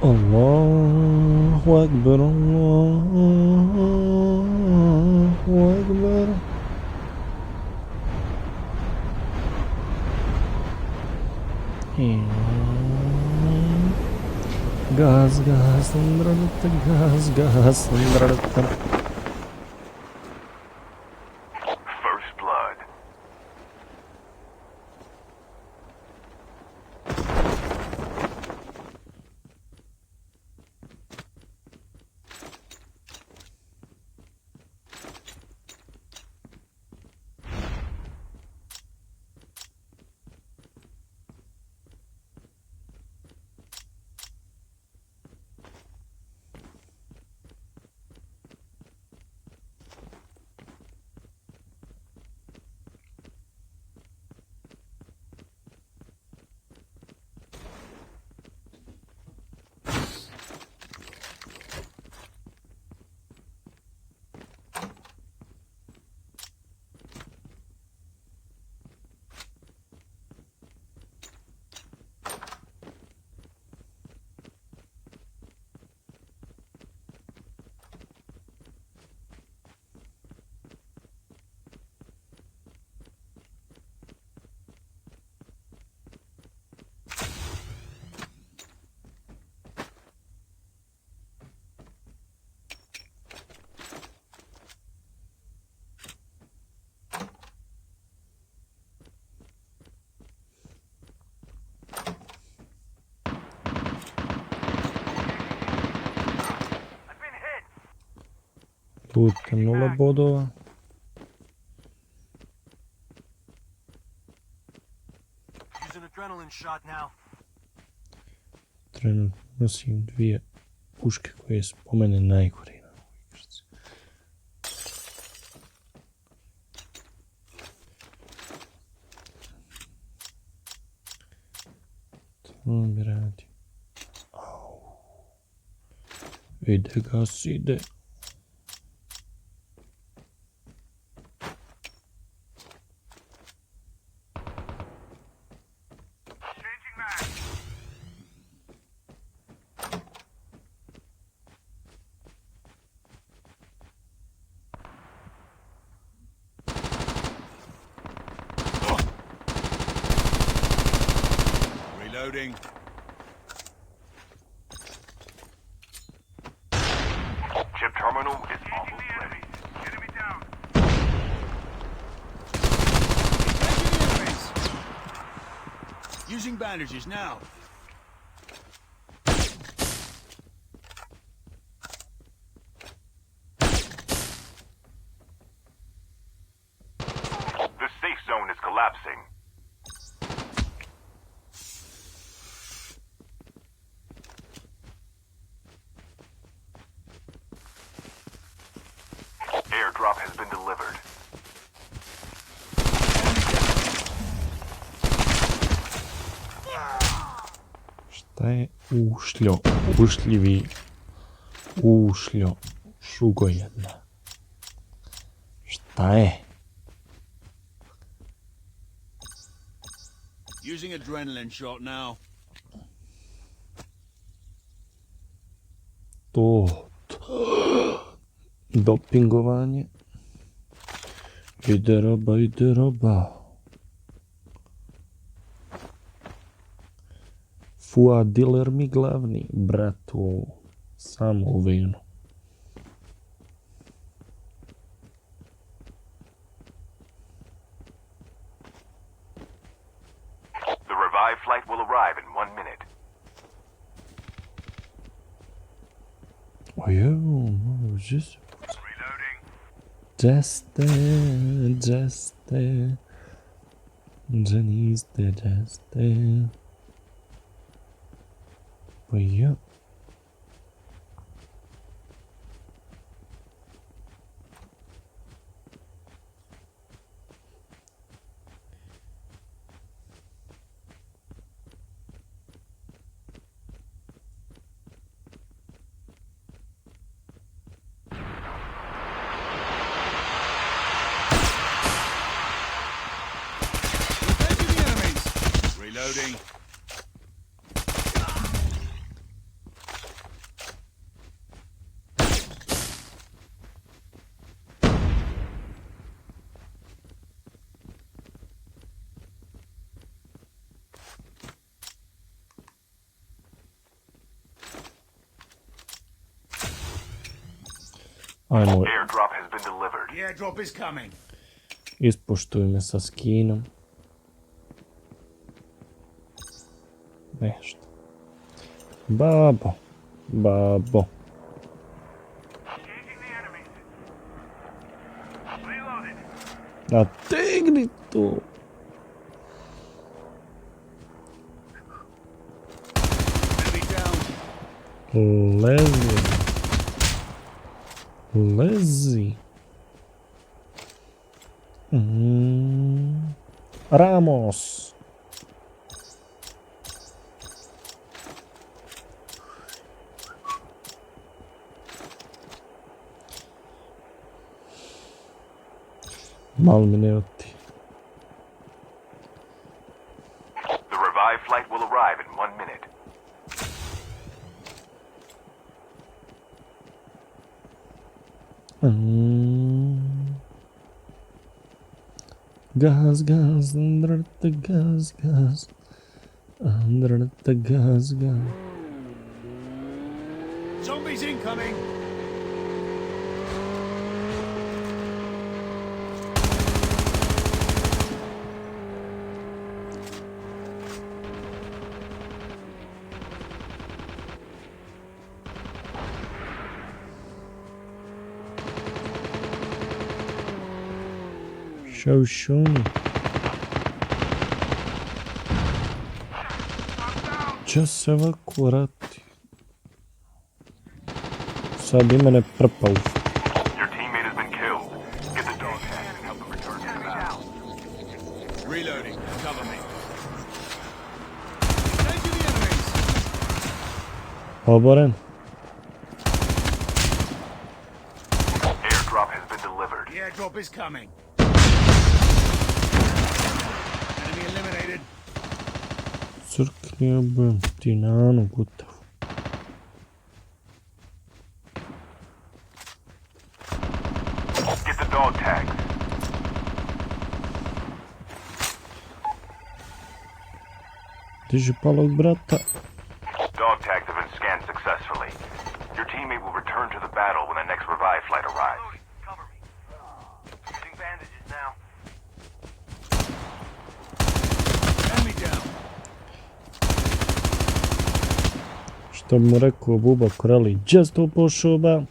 Allahu Akbar, Allahu Akbar. Gaz, gaz, gaz, gaz, First blood. Puta, 0 bodova. Use an adrenaline shot now. Trenutno nosim 2 puške koje su po mene najgore na ovoj igrci. To mi radi. Ide gas, ide. Reloading. Chip terminal is almost ready. Enemy down. Using bandages now. The safe zone is collapsing. Airdrop has been delivered. Šta je ušljo? Ušljivi. Ušljo. Šugo jedna. Šta je? Using adrenaline shot now. To. Dopingovanje. Ide roba, ide roba. Fua dealer mi glavni, bratu, samo u venu. The revived flight will arrive in 1 minute. Ojo, Jesus. Reloading. Jeste. Janiste, jeste. Ojo. Reloading. Ajmo, Airdrop has been delivered. The airdrop is coming. ispuštuj me sa skinom. Nešto. Babo. Babo. Engaging the enemies. Reloaded. Nategni to. Enemy down. Lezi. Lezi. Ramos. Malo mi ne oti. The revived flight will arrive in 1 minute. Gaz, gaz, under the gaz, gaz. Under the gaz, gaz. Zombies incoming. Show me. Će se ovako vrati. Sad bi mene prpao. Your teammate has been killed. Get the dog tag and help them return to the battle. Reloading. Cover me. Engaging the enemies. Oboren. Airdrop has been delivered. The airdrop is coming. Enemy eliminated. Crknio bym ti nanu gutav. Get the dog tags. Diži palog brata. Dog tags have been scanned successfully. Your teammate will return to the battle when the next revive flight arrives. Cover me. Using bandages now. Enemy down. Što bi mu rekao Buba Koreli, just upo šuba.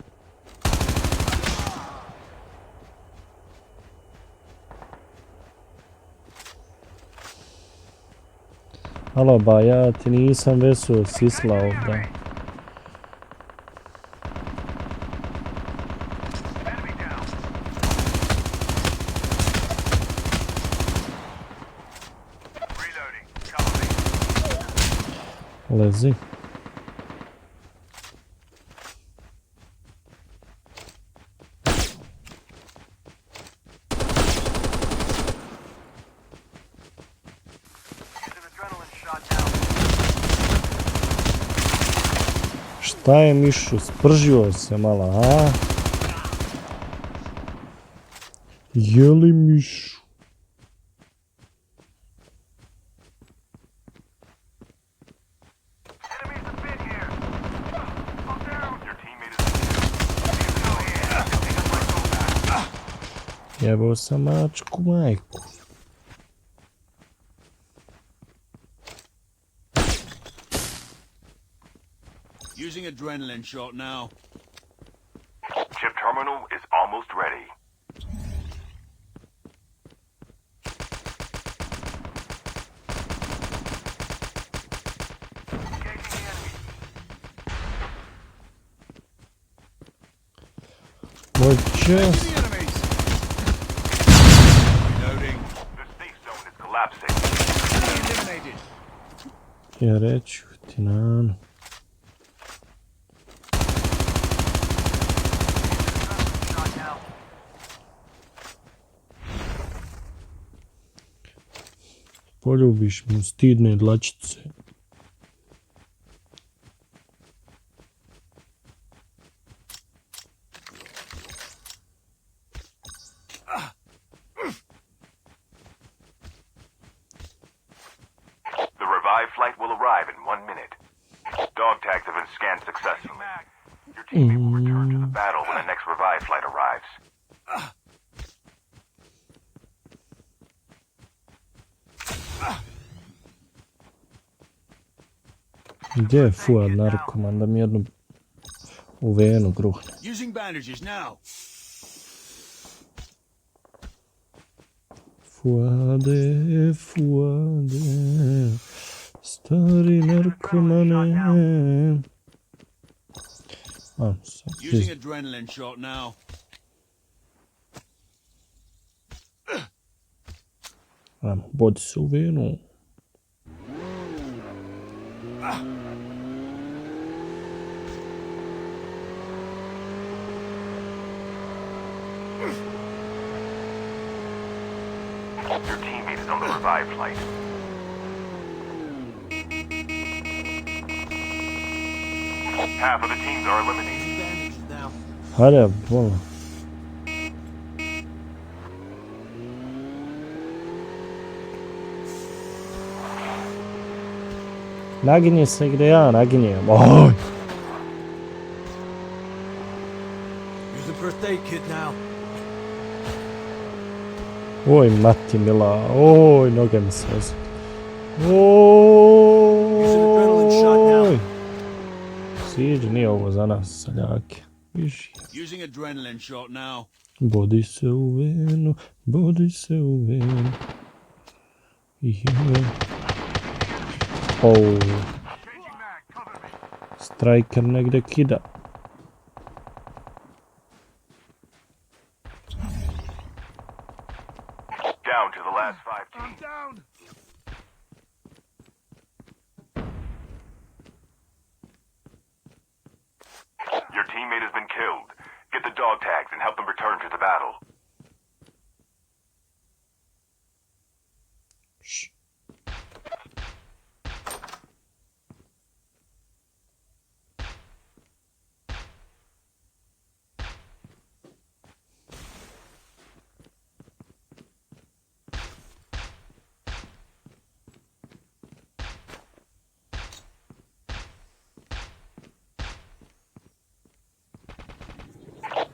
Alo ba, ja ti nisam vesu sisla ovdje. Enemy down. Reloading. Cover me. Lezi. Using adrenaline shot now. Šta je mišu, spržio se malo, a? Jeli mišu? Enemies have been here. Slow down. Your teammate is Jebao sam mačku majku. Using adrenaline shot now. Chip terminal is almost ready. Engaging the enemy. Moj Engaging čest. the enemies. Reloading. The safe zone is collapsing. Enemy eliminated. Ja reću ti nanu. Shot now. Poljubiš mu stidne dlačice. The revived flight will arrive in 1 minute. Dog tags have been scanned successfully. Your teammate will return to the battle when the next revive flight arrives. Gdje je Fuad narkoman da mi jednu u venu gruhne? Using bandages now. Fuade, Fuade, stari narkomane. Using adrenaline shot now. Bodi se u venu. Your teammate is on the revive flight. Half of the teams are eliminated. Hajde, bola. Naginje se gdje ja naginjem. Oj! Use the first aid kit now. Oj, mati mila. Oj, noge mi se voze. Oj! Siđi, nije ovo za nas, saljake. Viži. Using adrenaline shot now. Bodi se u venu, bodi se u venu. Oh. Striker negdje kida. Down to the last 5 teams. Down. Your teammate has been killed. Get the dog tags and help them return to the battle. Shh.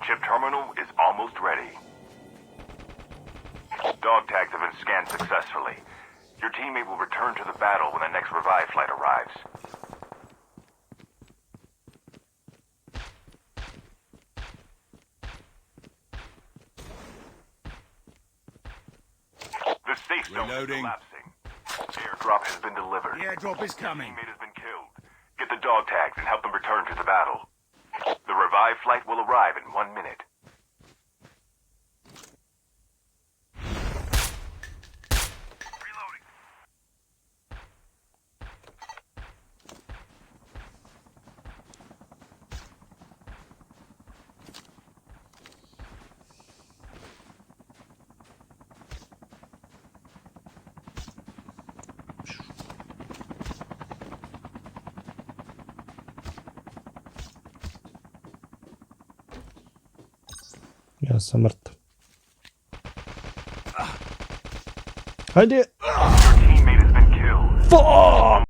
Chip terminal is almost ready. Dog tags have been scanned successfully. Your teammate will return to the battle when the next revive flight arrives. The safe zone is Reloading. collapsing. Airdrop has been delivered. The airdrop is coming. Teammate has been killed. Get the dog tags and help them return to the battle. The revive flight will arrive in 1 minute. Reloading. Ja sam mrtav. Hajde! Your teammate has been killed. Fuck!